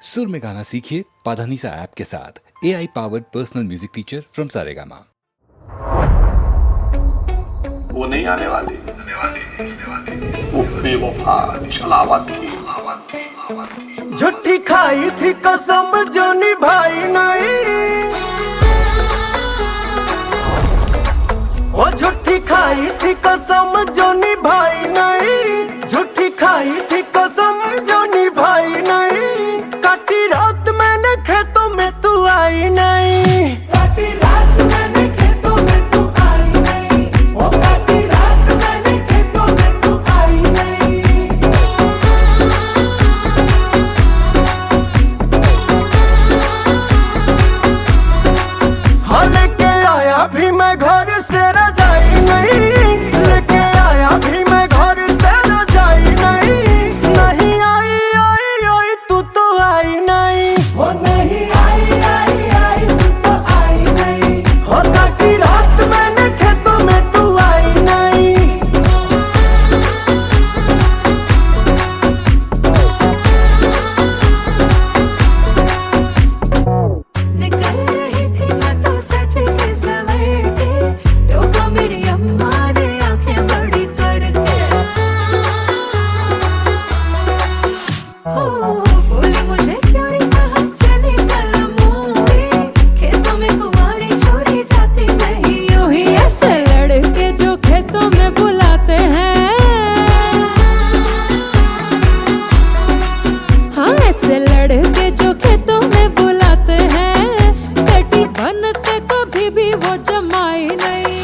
सुर में गाना सीखिए पाधानीसा ऐप के साथ। AI powered personal music teacher from Saregama. वो नहीं आने वाली, वो बेवफा छलावत थी। झूठी खाई थी कसम जो निभाई नहीं, वो झूठी खाई थी कसम जो निभाई नहीं, झूठी खाई थी कसम जो निभाई नहीं। काटी रात मैंने खेतों में तू आई नहीं, काटी रात मैंने खेतों में तू आई नहीं, वो काटी रात मैंने खेतों में तू आई नहीं। हाँ लेके आया भी मैं घर से रजाई नहीं, लेके आया भी मैं घर से रजाई नहीं। नहीं आई आई आई तू तो आई नहीं, वो नहीं आई आई आई तू तो आई नहीं। हो काटी रात मैंने खेतों में तू आई नहीं। निकल रही थी मैं तो सच के सवर के, टोका मेरी अम्मा ने आंखें बड़ी करके। हो बोली मुझे क्यों रे कहा चली कल मूवी, खेतों में कुंवारी छोरी जाती नहीं यूं ही। ऐसे लड़के जो खेतों में बुलाते हैं, हाँ ऐसे लड़के जो खेतों में बुलाते हैं, बेटी बनते कभी भी वो जमाई नहीं।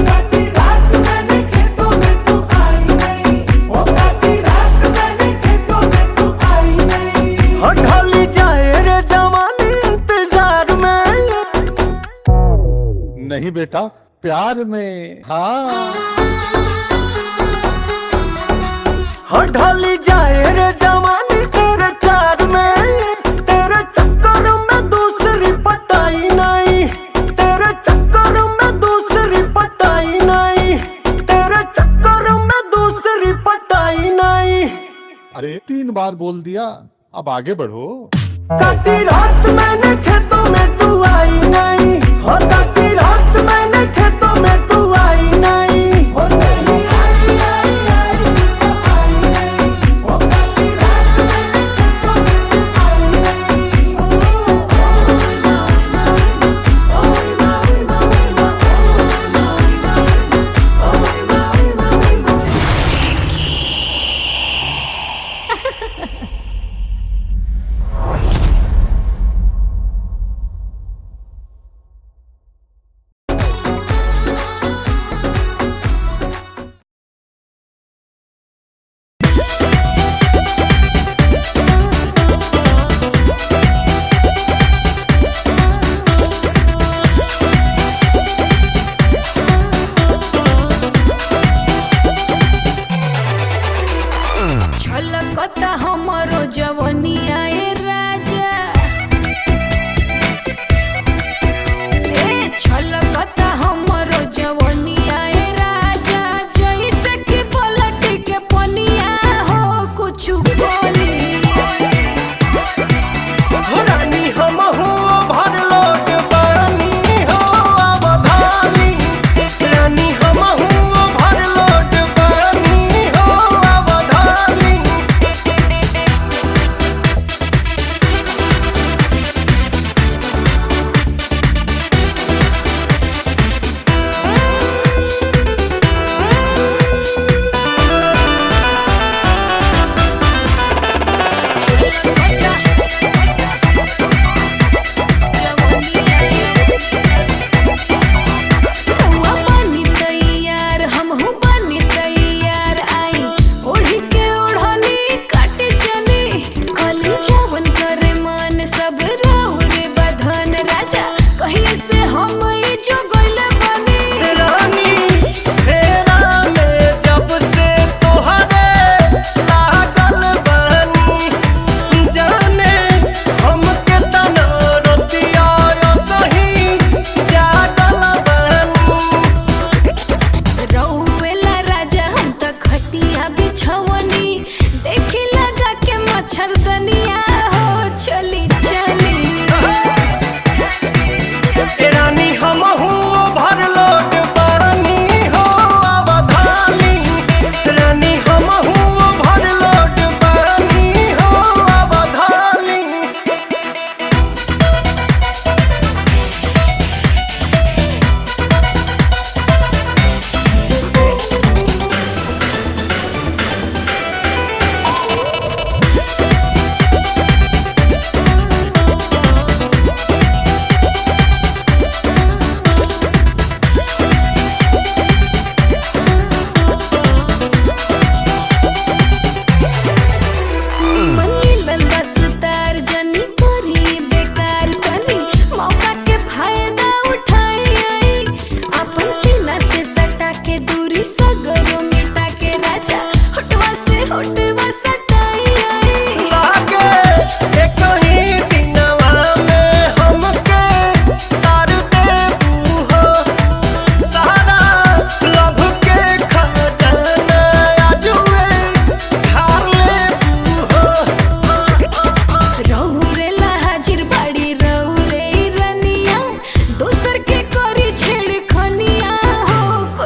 काटी रात मैंने खेतों में तू आई नहीं, वो काटी रात मैंने खेतों में तू आई नहीं। हो ढली जाए रे जवानी इंतजार में, नहीं बेटा प्यार में, हाँ हो ढली जाए रे जवानी तेरे प्यार में। तेरे चक्कर में दूसरी पटाई नहीं, तेरे चक्कर में दूसरी पटाई नहीं, तेरे चक्कर में दूसरी पटाई नहीं। अरे 3 बार बोल दिया, अब आगे बढ़ो। काटी रात मैंने खेतों में तू आई नहीं, हो काटी रात मैंने खेतों में तू आई नहीं। हो नहीं आई आई आई तू तो आई नहीं, हो काटी रात मैंने खेतों में तू आई नहीं।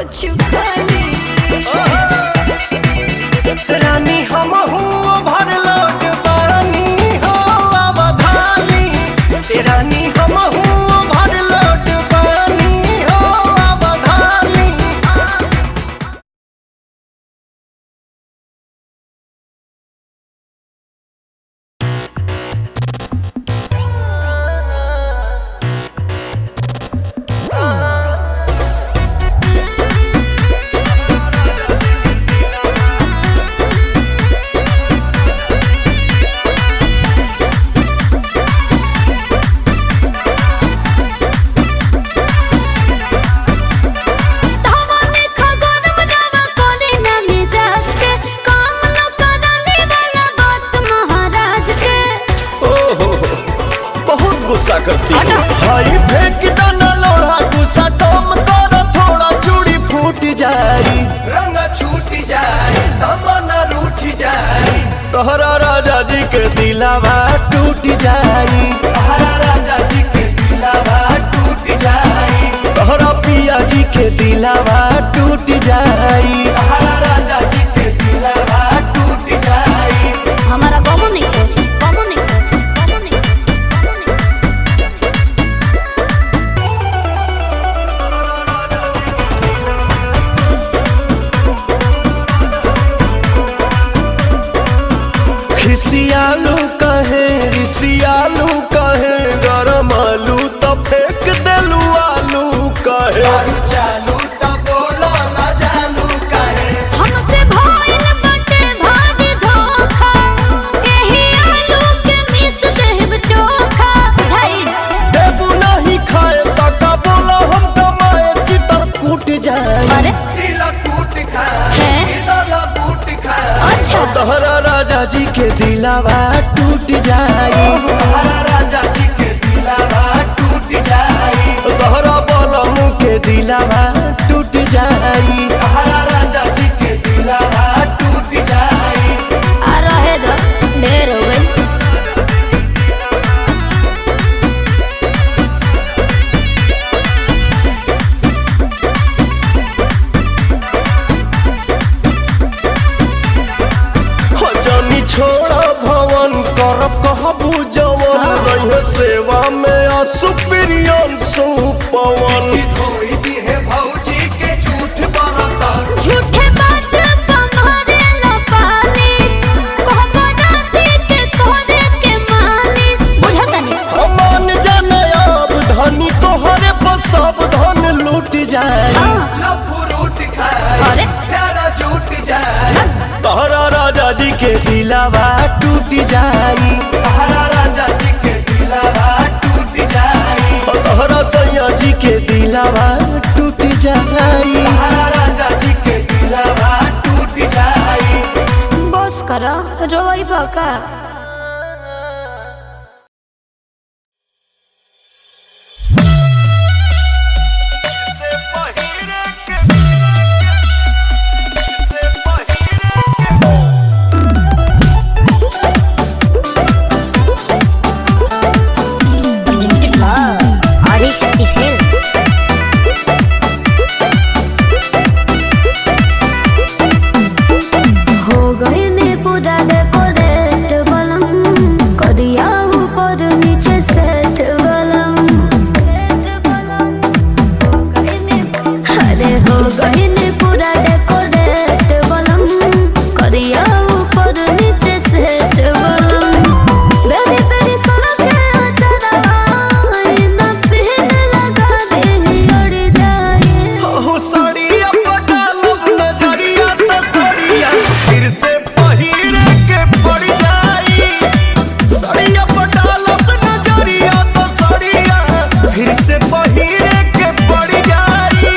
कुछ खाली रानी हम हूँ भर लोट पानी हो अवधानी रानी हम हूँ भर लोट पानी हो अवधानी। गुस्सा करती भाई फेंक दाना लोढ़ा गुस्सा कम कर थोड़ा चूड़ी फूट जाई रंग छूट जाए तमन्ना रूठ जाए तोहरा राजा जी के दिलावा टूट जाई तोहरा राजा जी के दिलावा टूट जाई तोहरा पिया जी के दिलावा टूट जाई तोहरा राजा जी के दिलावा टूट जाई। हमारा गमो नहीं खिसियालू कहे रिसियालू कहे गरम आलू तो फेंक देलू आलू कहे चालू तो बोलो ना जानू कहे हमसे भइल बाटे भारी धोखा एही आलू के मिस देब चोखा झाई देबू नहीं खाए तका बोलो हम कमाए चितर कूट जाए अरे दिल कूट खाए है दिल कूट खाए अच्छा तोहरा राजा जी के दिलावा टूट जाई तोहरा राजा जी के दिलावा टूट जाई तोहरा बलमू के दिलावा टूट जाई तोहरा राजा जी के दिलावा टूट जाई। आ रहे दो ढेर हो गई जानी छोड़ा भवन करब कहबू जवन रहे सेवा में असुप्रियन सुपवन धोई दी है भौजी के झूठ बरतर झूठे बात तुम्हारे लपालिस कहबो राती के तोहरे के मालिस बुझतनी मान जाने अब धनी तोहरे पर सब धन लूट जाए लफुरूट खाए अरे प्यारा झूठ जाए तोहरा राजा जी के दिलावा टूट जाई तोहरा राजा जी के दिलावा टूट जाई तोहरा सैया जी के दिलावा टूट जाई तोहरा राजा जी के दिलावा टूट जाई। बस करो रोई बका हो गई ने पूरा डेकोरेट बलम करिया ऊपर नीचे सेट बलम अरे हो गई ने पूरा डेकोरेट बलम करिया ऊपर नीचे सेट बलम बेरी बेरी सड़क ना पहन लगा दे अड़ जाए हो साड़िया पटालब नजरिया त साड़िया फिर से पहिरे के पड़ जाई साड़िया पटालब नजरिया त साड़िया फिर से पहिरे के पड़ जाई।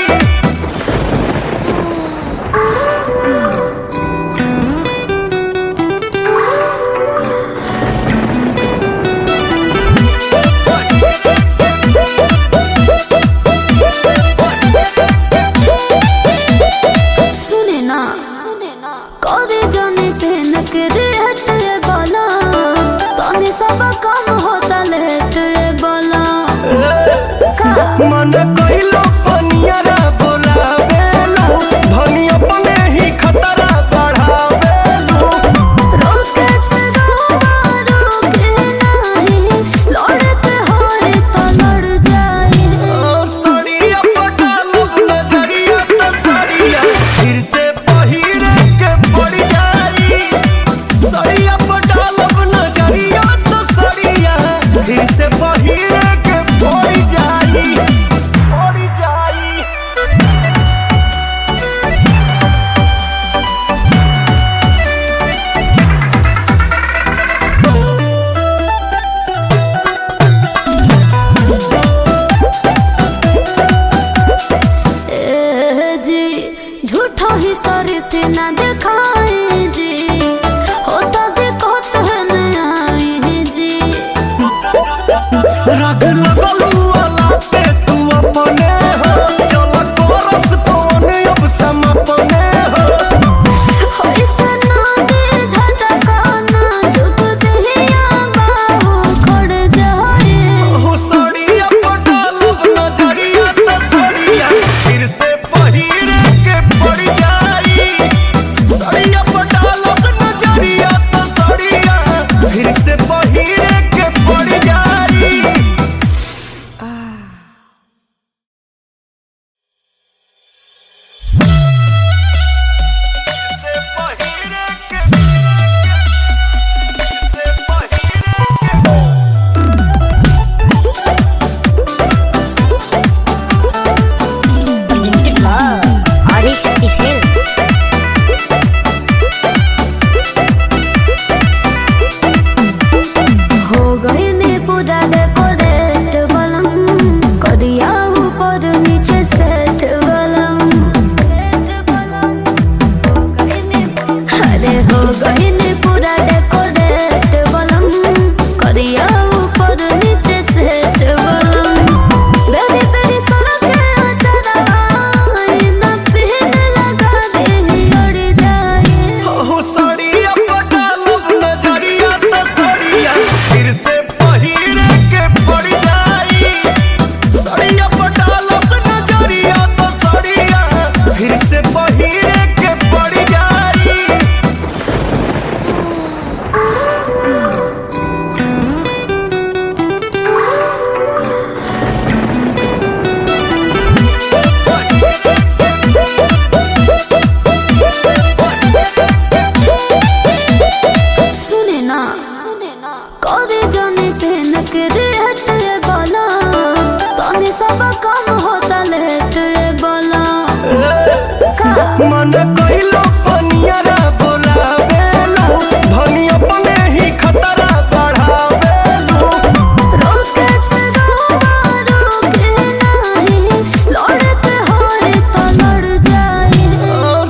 झूठा ही शरीफ ना दिखाए जी, होता दिक्कत है न आए जी। रग लगलू वाला पे तू अपने हो, चल कोरस पवन अब सम अपने हो। ऐसा ना दे झटका ना झुक दिया बाहु खड़ जाए। हो साड़िया पटालब नजरिया त साड़िया फिर से पहिरे के पड़ जाई। साड़िया पटालब नजरिया त साड़िया फिर से पहिरे के पड़ जाई। आदिशक्ति फिल्म्स। हो गई ने पूरा डेकोरेट बलम, करिया ऊपर नीचे सेट बलम। अरे हो गई ने पूरा डेकोरेट बलम, करिया ऊपर नीचे सेट बलम। बेरी बेरी सड़क अचरवा ना पहन लगा दे अड़ जाए। हो साड़िया पटालब नजरिया त साड़िया फिर से पहिरे के पड़ जाई। साड़िया पटालब नजरिया त साड़िया फिर से पहिरे के पड़ जाई। सुने ना करे जाने से नकरे हटे बोला, तने सब काम होता लेट बोला। मन कइलो पनियरा बोलावेलू, धनी अपने ही खतरा बढ़ावेलू। रोके से रोके नहीं, लड़ते होए तो लड़ जाए।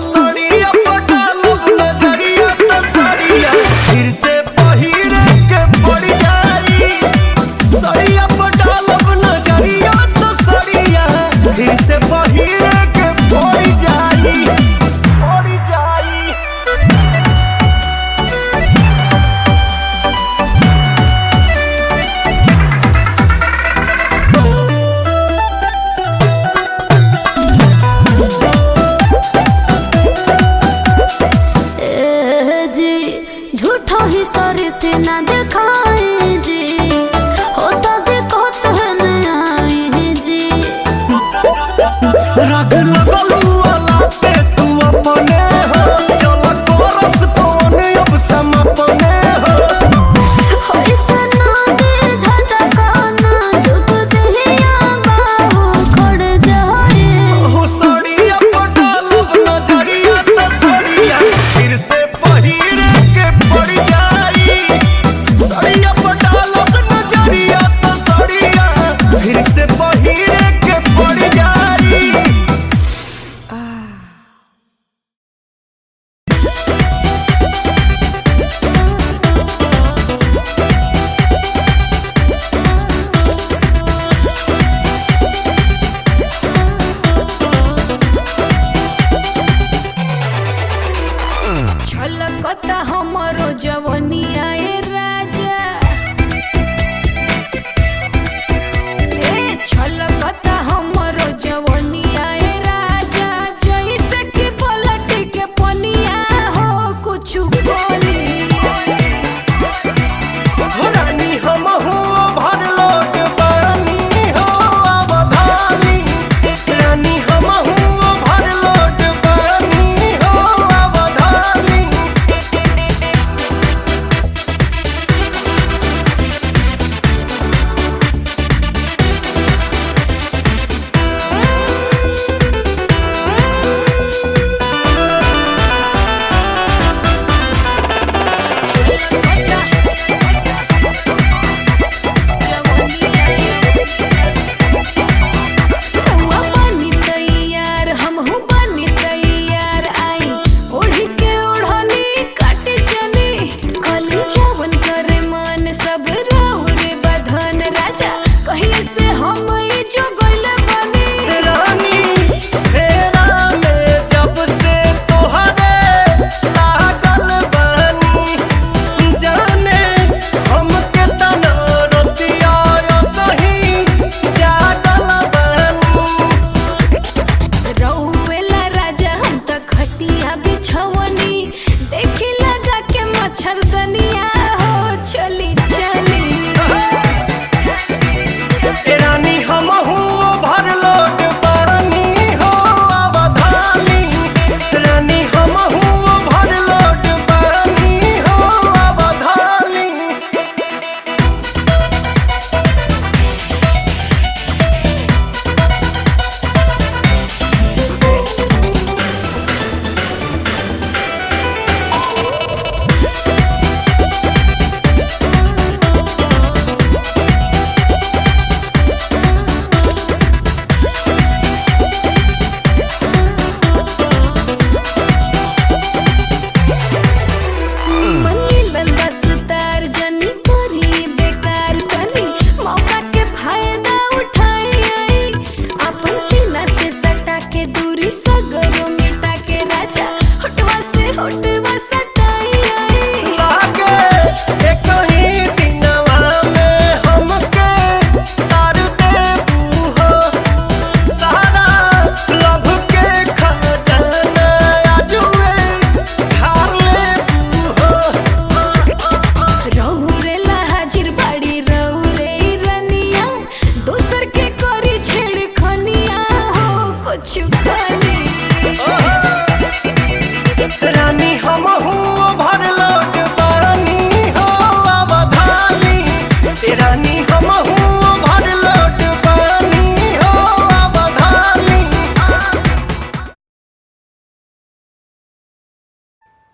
साड़िया पटालब नजरिया त साड़िया फिर से पहिरे के पड़ जाई। साड़िया पटालब नजरिया त साड़िया फिर से पहिरे के पड़ जाई।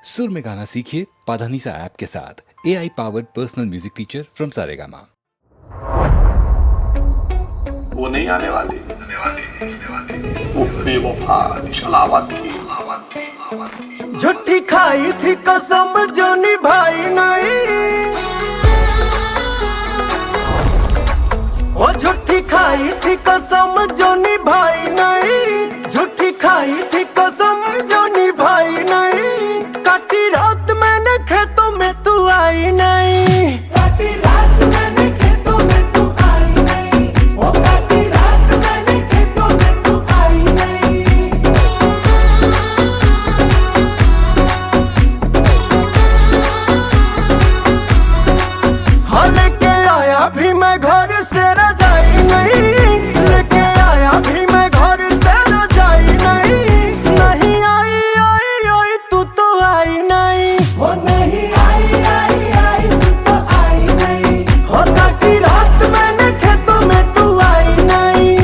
सुर में गाना सीखिए पाधानीसा ऐप के साथ। AI powered personal music teacher from Saregama. वो नहीं आने वाली वो बेवफा छलावत थी। झूठी खाई थी कसम जो निभाई नहीं, वो झूठी खाई थी कसम जो निभाई नहीं, झूठी खाई थी कसम जो निभाई नहीं। काटी रात मैंने खेतों में तू आई नहीं, काटी रात मैंने खेतों में तू आई नहीं, वो काटी रात मैंने खेतों में तू आई नहीं। हाँ लेके आया भी मैं घर से रजाई नहीं, लेके आया भी मैं घर से रजाई नहीं। नहीं आई आई आई तू तो आई नहीं, वो नहीं आई आई आई तू तो आई नहीं, हो काटी रात मैंने खेतों में तू आई नहीं।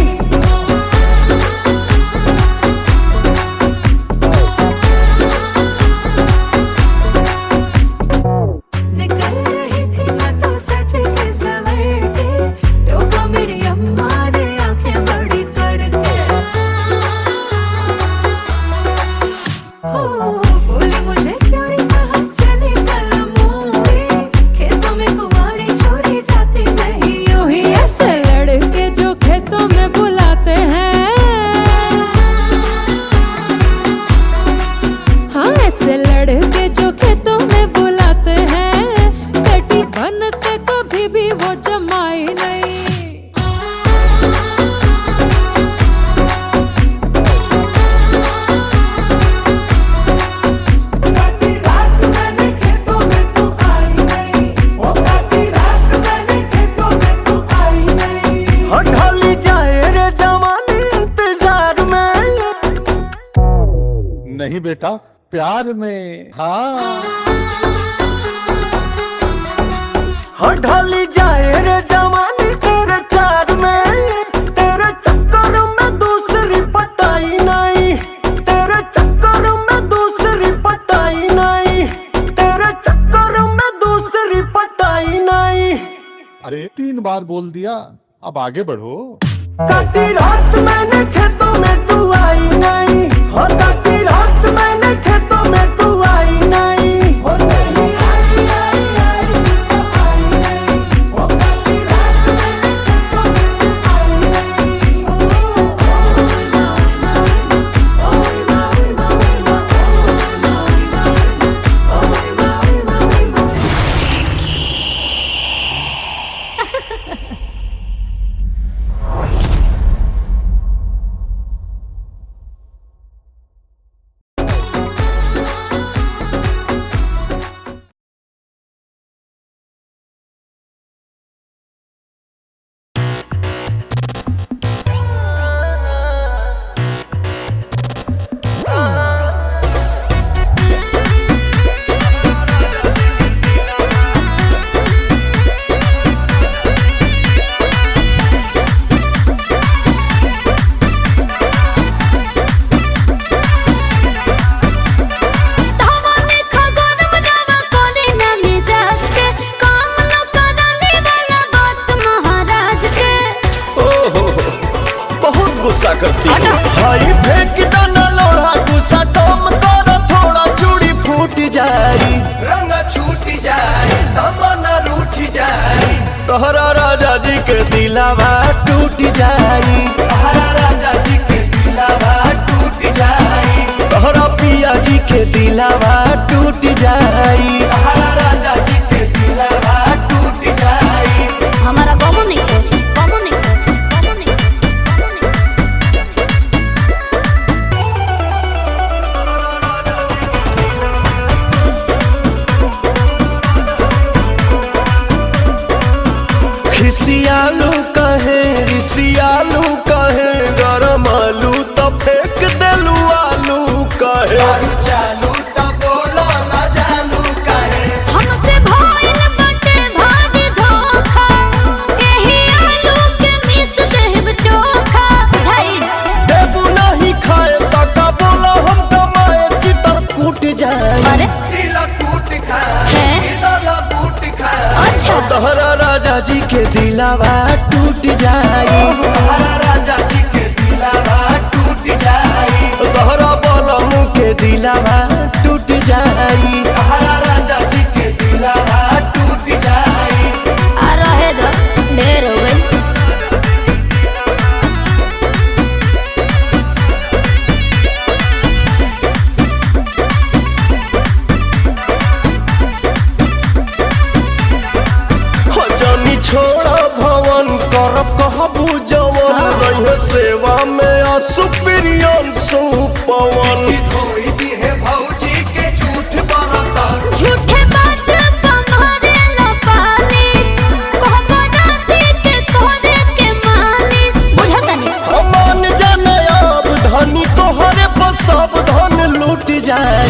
निकल रही थी मैं तो सच के सवेरे, टोका मेरी अम्मा ने आंखें बड़ी करके। हो बोली मुझे क्यों रे कहाँ चली कल मूवी, खेतों में कुंवारी छोरी जाती नहीं यूं ही। ऐसे लड़के जो खेतों में बुलाते हैं, हाँ ऐसे लड़के जो खेतों में बुलाते हैं, बेटी बन के कभी भी वो जमाई नहीं। काटी रात मैंने खेतों में तू आई नहीं, वो काटी रात मैंने खेतों में तू आई नहीं। हो ढली जाए रे जवानी इंतजार में, नहीं बेटा प्यार में। हाँ हो ढली जाए रे जवानी तेरे प्यार में। तेरे चक्कर में दूसरी पटाई नहीं, तेरे चक्कर में दूसरी पटाई नहीं, तेरे चक्कर में दूसरी पटाई नहीं। अरे 3 बार बोल दिया, अब आगे बढ़ो। काटी रात मैंने खेतों में तू आई नहीं, हो काटी रात मैंने खेतों में तू आई नहीं। हो नहीं आई आई आई तू तो आई नहीं, हो काटी रात मैंने खेतों में तू आई नहीं। गुस्सा करती है भाई, फेंक दो ना लोढ़ा गुस्सा कम करो थोड़ा, चूड़ी फूट जाई, रंग छूट जाई, तमन्ना रूठ जाई, तोहरा राजा जी के दिलावा टूट जाई, तोहरा राजा जी के दिलावा टूट जाई, तोहरा पिया जी के दिलावा टूट जाई, तोहरा राजा जी के दिलावा टूट जाई। हमारा गमो नहीं गमो नहीं गमो नहीं। खिसियालू कहे रिसियालू कहे, गरम आलू तो फेंक देलू आलू कहे, चालू तो बोलो ना जानू कहे, हमसे भइल बाटे भारी धोखा, एही आलू के मिस देब चोखा झाई। देबू नहीं खाए तका बोलो हम कमाए चितर कूट जाए, अरे जी के दिलावा टूट जाई, तोहरा राजा जी के दिलावा टूट जाई, तोहरा बलमू के दिलावा टूट जाई, तोहरा राजा जी के दिलावा टूट जाई। आ रहे दो, ढेर हो गई। छोड़ा भवन करब कहबू जवन, रहे सेवा में असुप्रियन सुपवन, धोई दी है भौजी के झूठ बरतर, झूठे बात तुम्हारे लपालिस, कहबो राती के तोहरे के मालिस, बुझता नहीं मान जाने अब धनी तोहरे पर सब धन लूट जाए,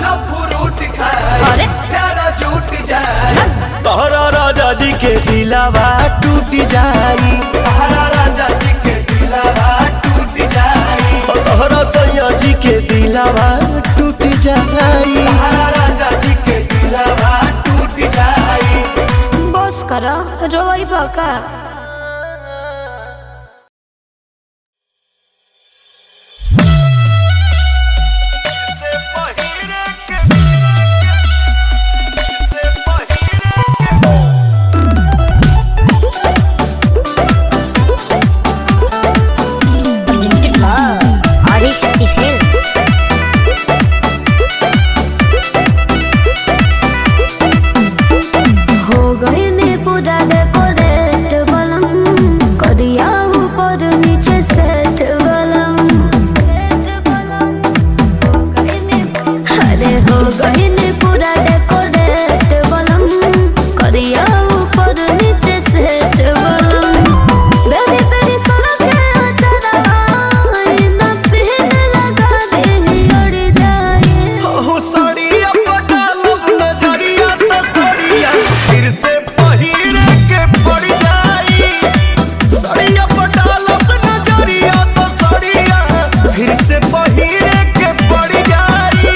लफूट खाए अरे प्यारा झूठ जाए, तोहरा राजा जी के दिलावा टूट जाई, तोहरा राजा जी के दिलावा टूट जाई, तोहरा सैया जी के दिलावा टूट जाई, तोहरा राजा जी के दिलावा टूट जाई। बस करो, रोई बका। हो गई ने पूरा डेकोरेट बलम, करिया ऊपर नीचे सेट बलम, अरे हो गई ने पूरा डेकोरेट बलम, करिया ऊपर नीचे सेट बलम, बेरी बेरी सड़क अचरवा ना पहन लगा दे उड़ जाए, हो साड़िया पटालब नजरिया त साड़िया फिर से पहिरे के पड़ जाई, साड़िया पटालब नजरिया त साड़िया फिर से पहिरे के पड़ जाई।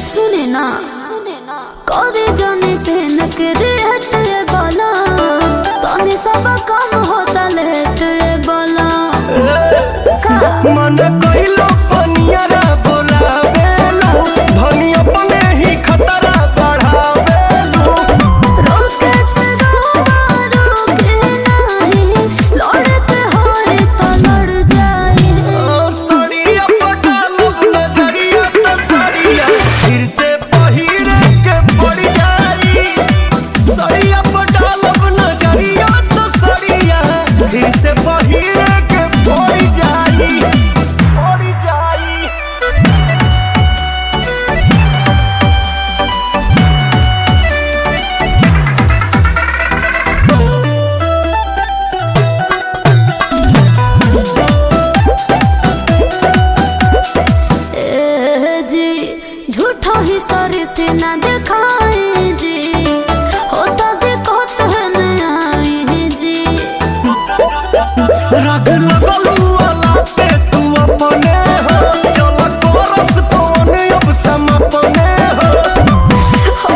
सुने ना करे जाने से नकरे हटे बोला, तने सब काम होता लेट बोला, मन कइलो पनियरा बोलावेलो, धनी अपने ही खतरा बढ़ावेलो, रोके से रोके नहीं, लड़ते होए तो लड़ जाए, साड़िया पटालब नजरिया त साड़िया फिर से पहिरे के पड़ जाई, साड़िया पटालब नजरिया त साड़िया फिर से पहिरे के पड़ जाई, पड़ जाई। ए जी झूठा ही शरीफ ना दिखाए जी, होता दिक्कत है न आई जी, राग लगलू वाला पे तू अपने हो, चल कोरस पवन अब समपने हो,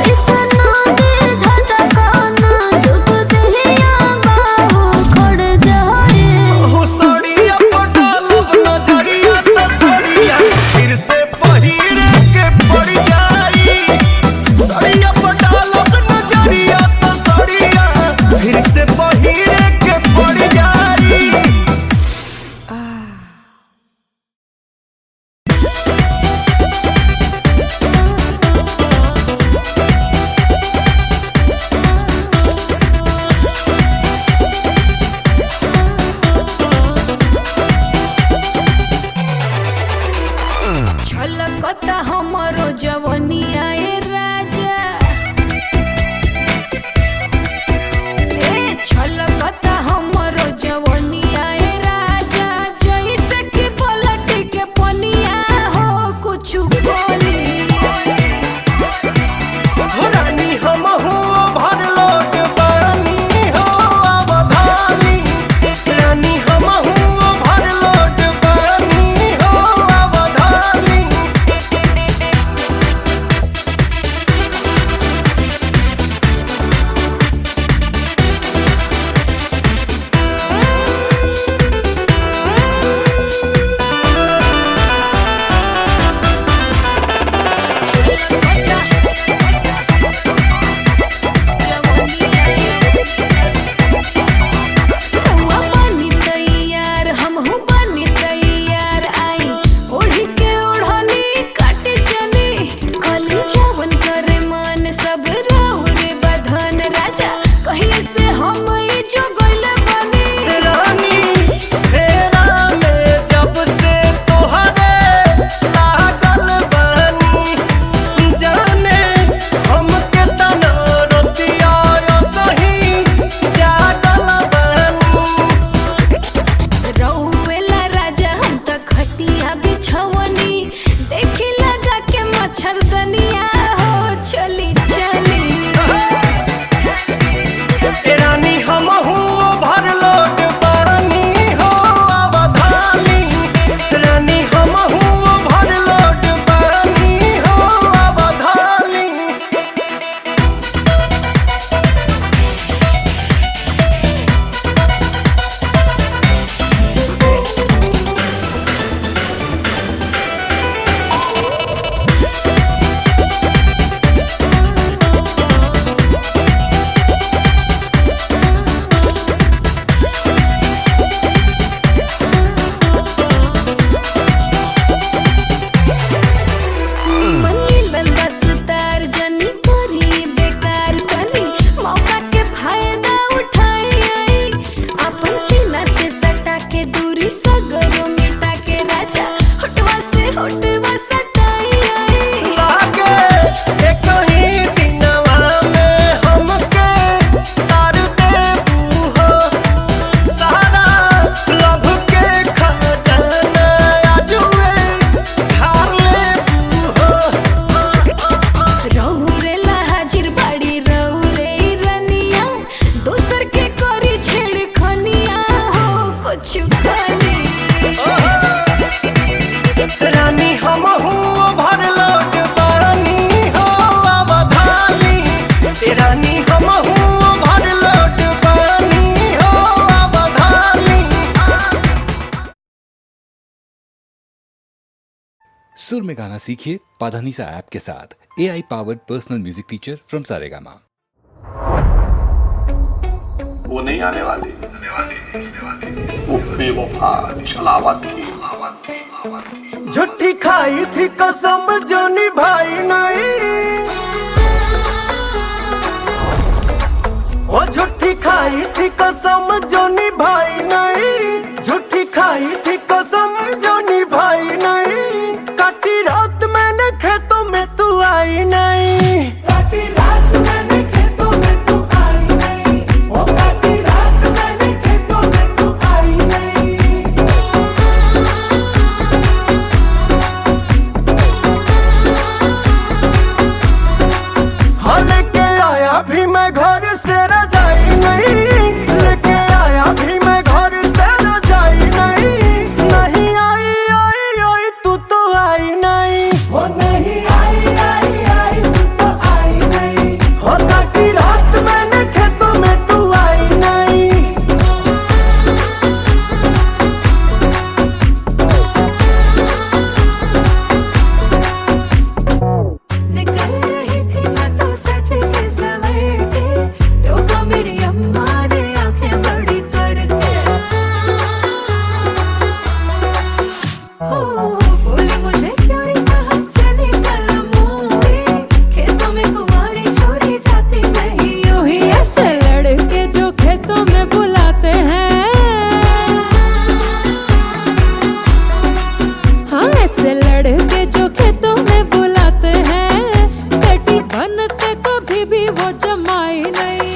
ऐसा ना दे झटका ना झुक दिया बाहु खड़ जाए, हो साड़िया पटालब नजरिया त साड़िया फिर से पहिरे के पड़ जाई, साड़िया पटालब नजरिया त साड़िया फिर से पहिरे के पड़ जाई। छलकता हमरो जवनिया ए राजा, ए छलकता हमरो जवनिया ए राजा, जैसे कि पलट के पनिया हो कुछ बोली, रानी हम हो भर लोट सुर में गाना सीखिए पाधानीसा ऐप के साथ। AI powered personal music teacher from Saregama. वो नहीं आने वाली वो बेवफा छलावत थी। झूठी खाई थी कसम जो निभाई नहीं, वो झूठी खाई थी कसम जो निभाई नहीं, झूठी खाई थी कसम जो निभाई नहीं। काटी रात मैंने खेतों में तू आई नहीं, काटी रात मैंने खेतों में तू आई नहीं, वो काटी रात मैंने खेतों में तू आई नहीं। हाँ लेके आया भी मैं घर से रजाई नहीं, लेके आया भी मैं घर से रजाई नहीं। नहीं आई आई आई तू तो आई नहीं, वो नहीं आई आई आई तू तो आई नहीं, हो काटी रात मैंने खेतों में तू आई नहीं। निकल रही थी मैं तो सच के सवर के, टोका मेरी अम्मा ने आंखें बड़ी करके। हो बोली मुझे क्यों रे कहा चले कल मूवी, खेतों में कुंवारी छोरी जाती नहीं यूं ही। ऐसे लड़के जो खेतों में बुलाते हैं, हाँ ऐसे लड़के जो खेतों में बुलाते हैं, बेटी बनते कभी भी वो जमाई नहीं।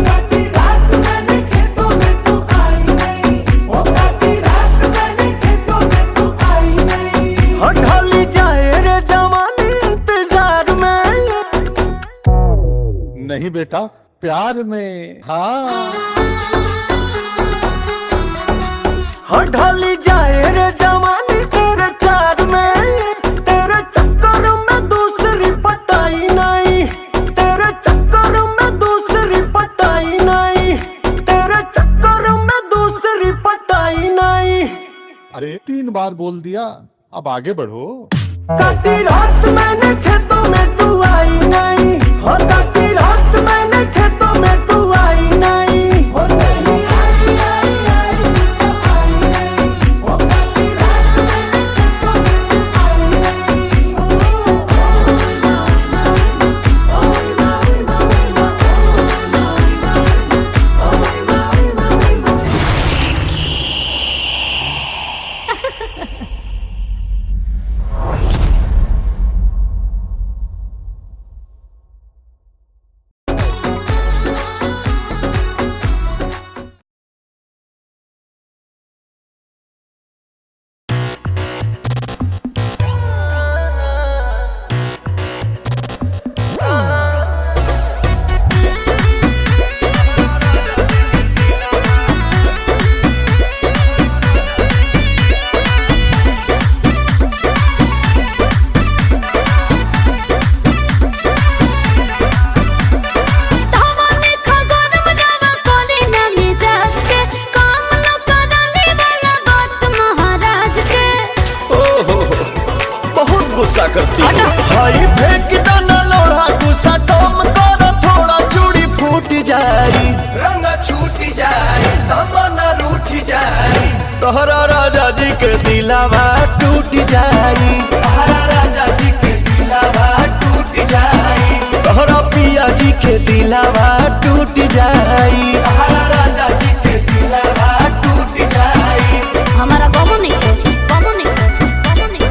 काटी रात मैंने खेतों में तू आई नहीं, वो काटी रात मैंने खेतों में तू आई नहीं। हो ढली जाए रे जवानी इंतजार में, नहीं बेटा प्यार में। हाँ हो ढली जाए रे जवानी तेरे प्यार में। तेरे चक्कर में दूसरी पटाई नहीं, तेरे चक्कर में दूसरी पटाई नहीं, तेरे चक्कर में दूसरी पटाई नहीं। अरे 3 बार बोल दिया, अब आगे बढ़ो। काटी रात मैंने खेतों में तू आई नहीं, हो काटी रात मैंने खेतों में तू आई नहीं। हो नहीं आई आई आई तू तो आई नहीं, हो काटी रात मैंने खेतों में तू आई नहीं। गुस्सा करती भाई फेंक दाना लोढ़ा गुस्सा कम कर थोड़ा चूड़ी फूट जाई रंग छूट जाई तमन्ना रूठ जाई तोहरा राजा जी के दिलावा टूट जाई तोहरा राजा जी के दिलावा टूट जाई तोहरा पिया जी के दिलावा टूट जाई तोहरा राजा जी के दिलावा टूट जाई। हमारा बाबू नहीं बाबू नहीं बाबू नहीं।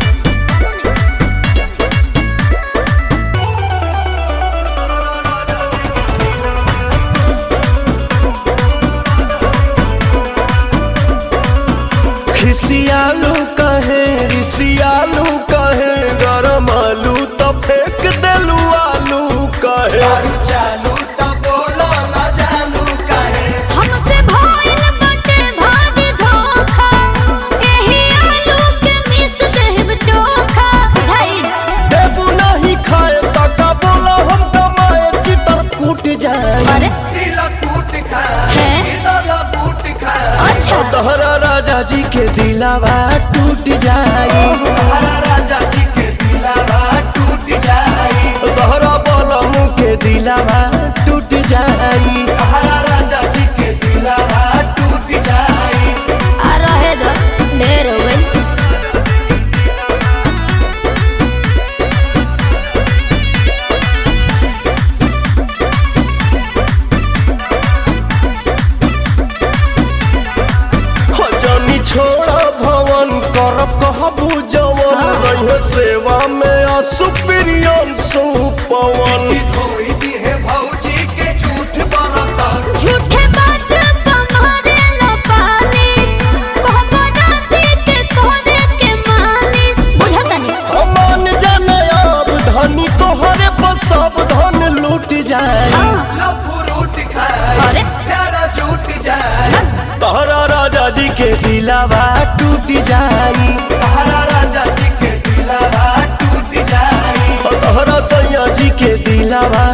खिसियालू कहे रिसियालू कहे गरम आलू तो फेंक देलू आलू कहे चालू तो बोलो ना जानू कहे हमसे भइल बाटे भाजी धोखा, एही आलू के मिस देब चोखा बुझाई। देबू नहीं खाए तका बोलो हम कमाए चितर कूट जाए अरे दिल कूट खा तोहरा राजा जी के दिलावा टूट जाई, तोहरा राजा जी के दिलावा टूट जाई, तोहरा बोलमू के दिलावा टूट जाई, तोहरा राजा जी के दिलावा टूट जाई। आ रहे दो ढेर हो गई। जानी छोड़ा भवन करब कहबू जवन, रही सेवा में सुप्रियन सुपवन। थोड़ी दी है भौजी के झूठ बरतन, झूठे बात तुम्हारे लपालिस, कहबो राती के कोने के मालिस, बुझता नहीं। मान जाने अब धनी तोहरे पर सब धन लूट जाए, लफुरूट खाए, अरे प्यारा झूठ जाए, तोहरा राजा जी के दिलावा टूट जाई, तोहरा राजा जी के दिलावा टूट जाई, तोहरा सैया जी के दिलावा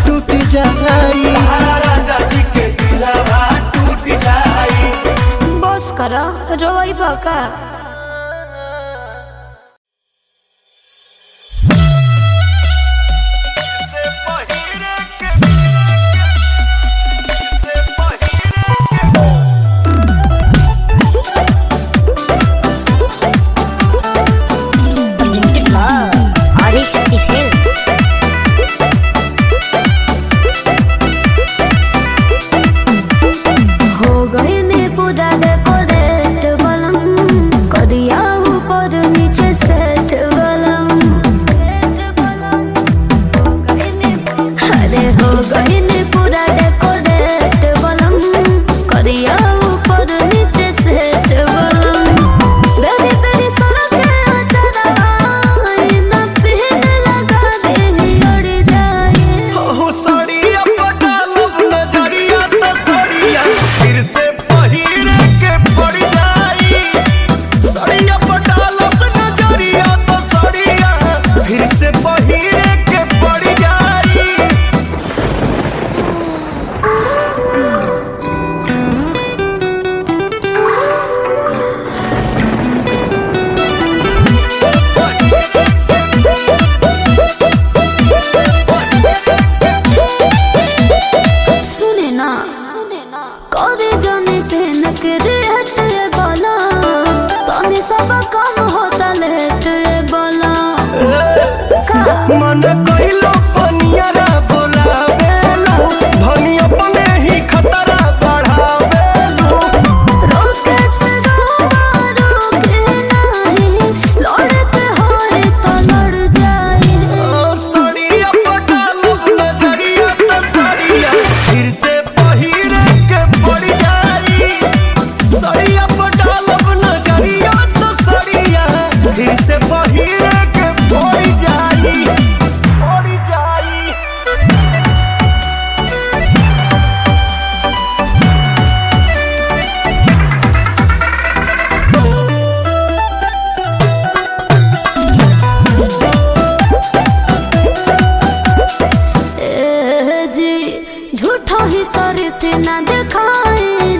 टूट जाई, तोहरा राजा जी के दिलावा टूट जाई। बस करो रोई बका। शक्ति फिल्म्स। हो गए ने पूरा डेकोरेट बलम, करिया ऊपर नीचे सेट बलम। अरे हो गए ने पूरा डेकोरेट बलम, करिया ऊपर नीचे सेट बलम। बेरी बेरी सड़क अचरा ना पहन लगा दे उड़ जाए। हो साड़िया पटालब नजरिया तो साड़िया फिर से पहिरे के पड़ जाई, साड़िया पटालब नजरिया तो साड़िया फिर से पहिरे के पड़ जाई। सुने ना करे जाने से नकरे हटे बोला, तने सब काम होता लेट बोला। मन कइलो पनियरा बोलावेलू, धनी अपने ही खतरा बढ़ावेलू। रोके से रोके नहीं, लड़ते होए तो लड़ जाए। साड़िया पटालब नजरिया तो साड़िया फिर से पहिरे के पड़ जाई, साड़िया पटालब नजरिया तो साड़िया फिर से पहिरे के पड़ जाई, पड़ जाई। ए जी झूठा ही शरीफ ना दिखाई